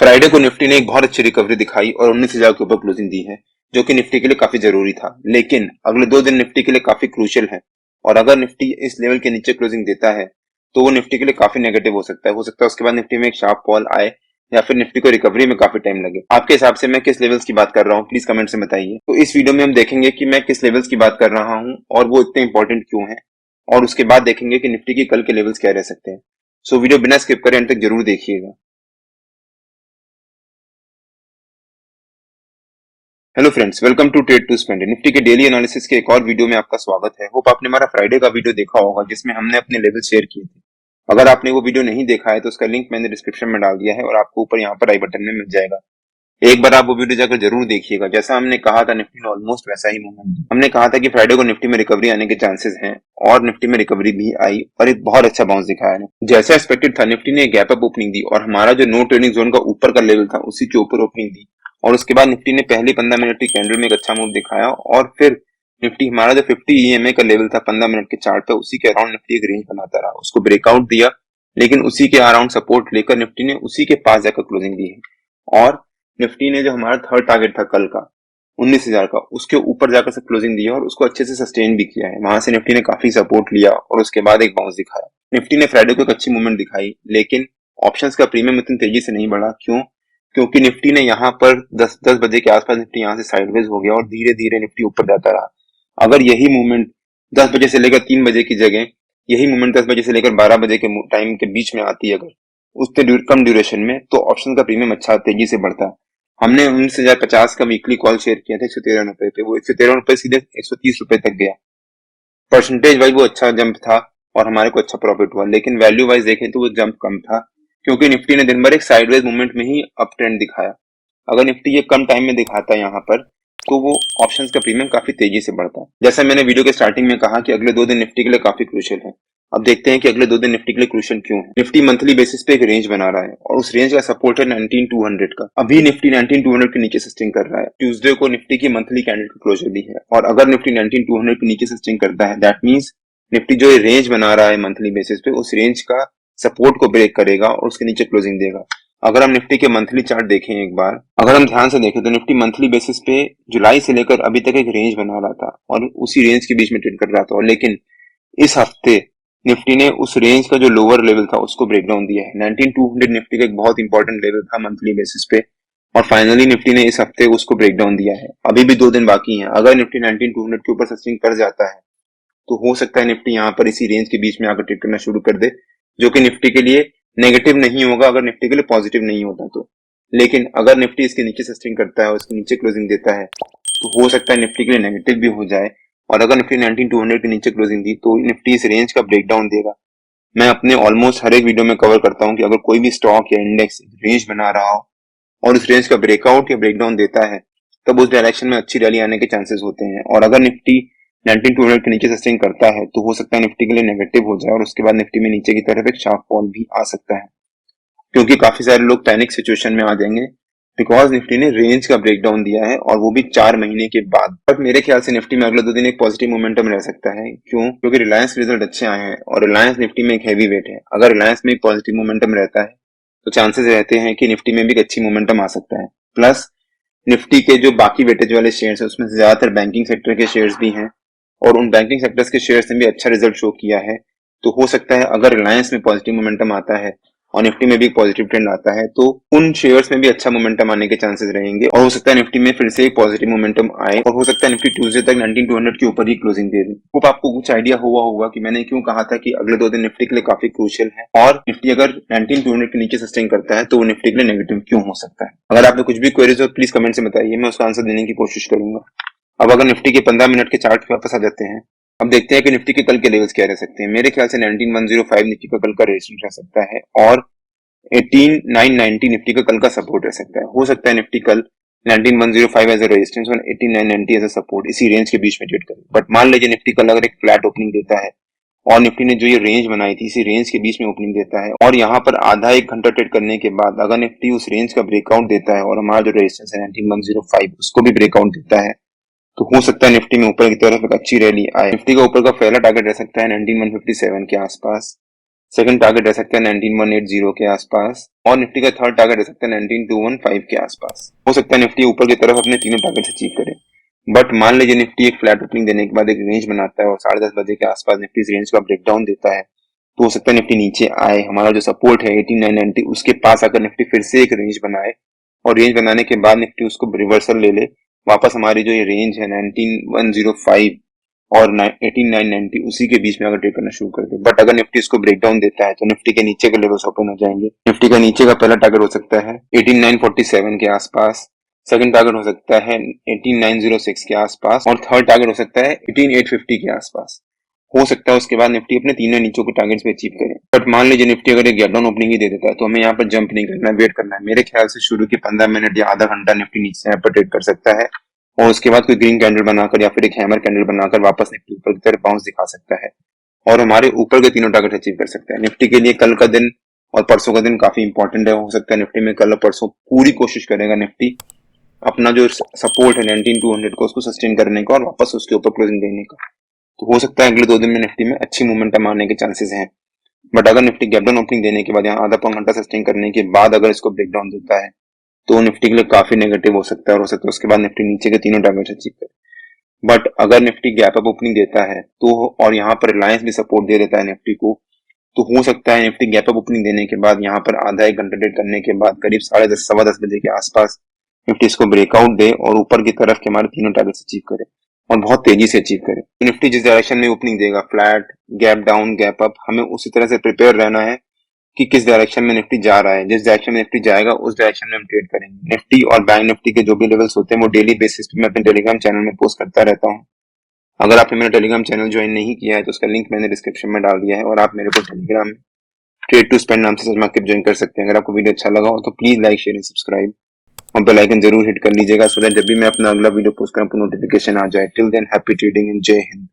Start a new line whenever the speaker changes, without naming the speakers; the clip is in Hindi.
फ्राइडे को निफ्टी ने एक बहुत अच्छी रिकवरी दिखाई और 19,000 के ऊपर क्लोजिंग दी है, जो कि निफ्टी के लिए काफी जरूरी था। लेकिन अगले 2 दिन निफ्टी के लिए काफी क्रूशियल है और अगर निफ्टी इस लेवल के नीचे क्लोजिंग देता है तो वो निफ्टी के लिए काफी नेगेटिव हो सकता है उसके बाद निफ्टी में एक शार्प फॉल आए या फिर निफ्टी को रिकवरी में काफी टाइम लगे। आपके हिसाब से मैं किस लेवल्स की बात कर रहा हूँ, प्लीज कमेंट से बताइए। तो इस वीडियो में हम देखेंगे कि मैं किस लेवल्स की बात कर रहा हूँ और वो इतने इंपॉर्टेंट क्यों है, और उसके बाद देखेंगे कि निफ्टी की कल के लेवल्स क्या रह सकते हैं। सो वीडियो बिना स्किप करें अंत तक जरूर देखिएगा। Hello friends, welcome to trade to spend. Nifty के डेली एनालिसिस के एक और वीडियो में आपका स्वागत है। होप आपने हमारा फ्राइडे का वीडियो देखा होगा जिसमें हमने अपने लेवल शेयर किए थे। अगर आपने वो वीडियो नहीं देखा है तो उसका लिंक मैंने डिस्क्रिप्शन में डाल दिया है और आपको ऊपर यहाँ पर आई बटन में मिल जाएगा। एक बार आप वो वीडियो जाकर जरूर देखिएगा। जैसा हमने कहा था निफ्टी ने ऑलमोस्ट वैसा ही मूवमेंट, हमने कहा था कि फ्राइडे को निफ्टी में रिकवरी आने के चांसेस हैं और निफ्टी में रिकवरी भी आई और एक बहुत अच्छा बाउंस दिखाया है। जैसा एक्सपेक्टेड था निफ्टी ने गैप अप ओपनिंग दी और हमारा जो नो ट्रेडिंग जोन का ऊपर का लेवल था उसी के ऊपर ओपनिंग दी और उसके बाद निफ्टी ने पहली 15 मिनट की कैंडल में एक अच्छा मूव दिखाया और फिर निफ्टी हमारा जो 50 ईएमए का लेवल था 15 मिनट के चार्ट पे उसी के अराउंड निफ्टी एक रेंज बनाता रहा, उसको ब्रेकआउट दिया लेकिन उसी के अराउंड सपोर्ट लेकर निफ्टी ने उसी के पास जाकर क्लोजिंग दी है और निफ्टी ने जो हमारा थर्ड टारगेट था कल का 19,000 का, उसके ऊपर जाकर क्लोजिंग दी है और उसको अच्छे से सस्टेन भी किया है। वहां से निफ्टी ने काफी सपोर्ट लिया और उसके बाद एक बाउंस दिखाया। निफ्टी ने फ्राइडे को एक अच्छी मूवमेंट दिखाई लेकिन ऑप्शंस का प्रीमियम इतनी तेजी से नहीं बढ़ा। क्योंकि निफ्टी ने यहाँ पर 10 बजे के आसपास निफ्टी यहाँ से साइडवेज हो गया और धीरे धीरे निफ्टी ऊपर जाता रहा। अगर यही मूवमेंट 10 बजे से लेकर 3 बजे की जगह यही मूवमेंट 10 बजे से लेकर 12 बजे के टाइम के बीच में आती है अगर उससे कम ड्यूरेशन में, तो ऑप्शन का प्रीमियम अच्छा तेजी से बढ़ता है। हमने 19,050 का वीकली कॉल शेयर किया था 113 रुपए पे, वो 113 रुपए सीधे 130 रुपए तक गया। परसेंटेज वाइज वो अच्छा जंप था और हमारे को अच्छा प्रॉफिट हुआ, लेकिन वैल्यू वाइज देखें तो वो जंप कम था क्योंकि निफ्टी ने दिन भर एक साइडवेज मूवमेंट में ही अप ट्रेंड दिखाया। अगर निफ्टी ये कम टाइम में दिखाता है यहाँ पर तो वो ऑप्शंस का प्रीमियम काफी तेजी से बढ़ता। जैसा मैंने वीडियो के स्टार्टिंग में कहा कि अगले 2 दिन निफ्टी के लिए काफी क्रूशियल है। अब देखते हैं कि अगले 2 दिन निफ्टी के लिए क्रूशियल क्यों है। निफ्टी मंथली बेसिस पे एक रेंज बना रहा है और उस रेंज का सपोर्ट है 19,200 का। अभी निफ्टी 19,200 के नीचे सस्टेन कर रहा है। ट्यूसडे को निफ्टी की मंथली कैंडल का क्लोजर भी है और अगर निफ्टी 19,200 के नीचे सस्टेन करता है दैट मीन्स निफ्टी जो रेंज बना रहा है मंथली बेसिस पे उस रेंज का सपोर्ट को ब्रेक करेगा और उसके नीचे क्लोजिंग देगा। अगर हम निफ्टी के मंथली चार्ट देखें एक बार, अगर हम ध्यान से देखें तो निफ्टी मंथली बेसिस पे जुलाई से लेकर अभी तक एक रेंज बना रहा था और उसी रेंज के बीच में ट्रेड कर रहा था, लेकिन इस हफ्ते निफ्टी ने उस रेंज का जो लोअर लेवल था उसको ब्रेक डाउन दिया है। 19,200 निफ्टी का एक बहुत इंपॉर्टेंट लेवल था मंथली बेसिस पे और फाइनली निफ्टी ने इस हफ्ते उसको ब्रेक डाउन दिया है। अभी भी 2 दिन बाकी हैं। अगर निफ्टी 19,200 के ऊपर सस्टेन कर जाता है तो हो सकता है निफ्टी यहाँ पर इसी रेंज के बीच में आकर ट्रेड करना शुरू कर दे, जो कि निफ्टी के लिए नेगेटिव नहीं होगा अगर निफ्टी के लिए पॉजिटिव नहीं होता तो। लेकिन अगर निफ्टी इसके नीचे सस्टेन करता है और इसके नीचे क्लोजिंग देता है तो हो सकता है निफ्टी के लिए नेगेटिव भी हो जाए और अगर निफ्टी 19,200 के नीचे क्लोजिंग दी तो निफ्टी इस रेंज का ब्रेकडाउन देगा। मैं अपने ऑलमोस्ट हर एक वीडियो में कवर करता हूँ कि अगर कोई भी स्टॉक या इंडेक्स रेंज बना रहा हो और उस रेंज का ब्रेकआउट या ब्रेकडाउन देता है तब उस डायरेक्शन में अच्छी रैली आने के चांसेस होते हैं और अगर निफ्टी 19,200 के नीचे सस्टेन करता है तो हो सकता है निफ्टी के लिए नेगेटिव हो जाए और उसके बाद निफ्टी में नीचे की तरफ एक शार्प फॉल भी आ सकता है, क्योंकि काफी सारे लोग पैनिक सिचुएशन में आ जाएंगे बिकॉज निफ्टी ने रेंज का ब्रेकडाउन दिया है और वो भी 4 महीने के बाद। बट मेरे ख्याल से निफ्टी में अगले 2 दिन एक पॉजिटिव मोमेंटम रह सकता है। क्योंकि रिलायंस रिजल्ट अच्छे आए हैं और रिलायंस निफ्टी में एक हैवी वेट है। अगर रिलायंस में एक पॉजिटिव मोमेंटम रहता है तो चांसेस रहते हैं कि निफ्टी में भी एक अच्छी मोमेंटम आ सकता है। प्लस निफ्टी के जो बाकी वेटेज वाले शेयर्स है उसमें ज्यादातर बैंकिंग सेक्टर के शेयर्स भी हैं और उन बैंकिंग सेक्टर्स के शेयर्स ने भी अच्छा रिजल्ट शो किया है। तो हो सकता है अगर रिलायंस में पॉजिटिव मोमेंटम आता है और निफ्टी में भी एक पॉजिटिव ट्रेंड आता है तो उन शेयर्स में भी अच्छा मोमेंटम आने के चांसेस रहेंगे और हो सकता है निफ्टी में फिर से एक पॉजिटिव मोमेंटम आए और हो सकता है निफ्टी ट्यूसडे तक 19,200 के ऊपर ही क्लोजिंग दे दे। होप आपको कुछ आइडिया हुआ होगा कि मैंने क्यों कहा था कि अगले 2 दिन निफ्टी के लिए काफी क्रूशियल है और निफ्टी अगर 19,200 के नीचे सस्टेन करता है तो वो निफ्टी के लिए नेगेटिव क्यों हो सकता है। अगर आपने कुछ भी क्वेरीज हो प्लीज कमेंट से बताइए, मैं उसका आंसर देने की कोशिश करूंगा। अब अगर निफ्टी के 15 मिनट के चार्ट पे वापस आ जाते हैं, अब देखते हैं कि निफ्टी के कल के लेवल्स क्या रह सकते हैं। मेरे ख्याल से 19,105 निफ्टी का कल का रेजिस्टेंस रह सकता है और 18,990 निफ्टी का कल का सपोर्ट रह सकता है। हो सकता है निफ्टी कल 19,105 एज अ रेजिस्टेंस और 18,990 एज अ सपोर्ट इसी रेंज के बीच में ट्रेड करे। बट मान लीजिए निफ्टी कल अगर एक फ्लैट ओपनिंग देता है और निफ्टी ने जो ये रेंज बनाई थी इसी रेंज के बीच में ओपनिंग देता है और यहाँ पर आधा 1 घंटा ट्रेड करने के बाद अगर निफ्टी उस रेंज का ब्रेकआउट देता है और हमारा जो रेजिस्टेंस है 19,105 उसको भी ब्रेकआउट देता है तो हो सकता है निफ्टी में ऊपर की तरफ एक अच्छी रैली आए। निफ्टी का ऊपर का पहला टारगेट रह सकता है 19,157 के आसपास। सेकंड टारगेट रह सकता है 19180 के आसपास और निफ्टी का थर्ड टारगेट रह सकता है 19215 के आसपास। हो सकता है निफ्टी ऊपर की तरफ अपने तीनों टारगेट अचीव करे, बट मान लीजिए निफ्टी एक फ्लैट ओपनिंग देने के बाद एक रेंज बनाता है और 10:30 बजे के आसपास निफ्टी इस रेंज का ब्रेकडाउन देता है, तो हो सकता है निफ्टी नीचे आए, हमारा जो सपोर्ट है 18990 उसके पास आकर निफ्टी फिर से एक रेंज बनाए और रेंज बनाने के बाद निफ्टी उसको रिवर्सल ले ले वापस हमारी जो ये रेंज है 19105 और 18990 उसी के बीच में अगर ट्रेड करना शुरू कर दे। बट अगर निफ्टी इसको ब्रेकडाउन देता है तो निफ्टी के नीचे के लेवल्स ओपन हो जाएंगे। निफ्टी का नीचे का पहला टारगेट हो सकता है 18947 के आसपास, सेकंड टारगेट हो सकता है 18906 के आसपास और थर्ड टारगेट हो सकता है 18850 के आसपास। हो सकता है उसके बाद निफ्टी अपने तीनों नीचों के टारगेट्स पे अचीव करे। बट मान लीजिए निफ्टी अगर एक गैप डाउन ओपनिंग ही दे देता है तो हमें यहाँ पर जंप नहीं करना है, वेट करना है। मेरे ख्याल से शुरू के 15 मिनट या आधा घंटा निफ्टी नीचे यहाँ पर ट्रेड कर सकता है और उसके बाद कोई ग्रीन कैंडल बनाकर या फिर एक हैमर कैंडल बनाकर वापस निफ्टी ऊपर की तरफ बाउंस दिखा सकता है और हमारे ऊपर के तीनों टारगेट अचीव कर सकता है। निफ्टी के लिए कल का दिन और परसों का दिन काफी इंपॉर्टेंट है। हो सकता है निफ्टी में कल और परसों पूरी कोशिश करेगा निफ्टी अपना जो सपोर्ट है 19200 को उसको सस्टेन करने का और वापस उसके ऊपर क्लोजिंग देने का। तो हो सकता है अगले 2 दिन में निफ्टी में अच्छी मोमेंटम आने के चांसेस हैं। बट अगर निफ्टी गैप डाउन ओपनिंग देने के बाद यहाँ आधा पौन घंटा सस्टेन करने के बाद अगर इसको ब्रेकडाउन देता है तो निफ्टी के लिए काफी नेगेटिव हो सकता है और हो सकता है उसके बाद निफ्टी नीचे के तीनों टारगेट अचीव करे। बट अगर निफ्टी गैप अप ओपनिंग देता है तो और यहाँ पर रिलायंस भी सपोर्ट दे देता है निफ्टी को, तो हो सकता है निफ्टी गैप अप ओपनिंग देने के बाद यहाँ पर आधा एक घंटा ट्रेड करने के बाद करीब 10:30 10:15 बजे के आसपास निफ्टी इसको ब्रेकआउट दे और ऊपर की तरफ के हमारे तीनों टारगेट अचीव करे और बहुत तेजी से अचीव करे। निफ्टी जिस डायरेक्शन में ओपनिंग देगा, flat, gap down, gap up, हमें उसी तरह से प्रिपेयर रहना है कि किस डायरेक्शन में निफ्टी जा रहा है। जिस डायरेक्शन में निफ्टी जाएगा उस डायरेक्शन में हम ट्रेड करेंगे। निफ्टी और बैंक निफ्टी के जो भी लेवल्स होते हैं वो डेली बेसिस पे मैं अपने टेलीग्राम चैनल में पोस्ट करता रहता हूँ। अगर आपने मेरा टेलीग्राम चैनल ज्वाइन नहीं किया है तो उसका लिंक मैंने डिस्क्रिप्शन में डाल दिया है और आप मेरे को टेलीग्राम में ट्रेड टू स्पेंड नाम से सच मार्केट ज्वाइन कर सकते हैं। अगर आपको वीडियो अच्छा लगा हो तो please like, share and subscribe और बेल आइकन जरूर हिट कर लीजिएगा सो दैट जब भी मैं अपना अगला वीडियो पोस्ट करूं आपको नोटिफिकेशन आ जाए। Till than happy trading and जय हिंद।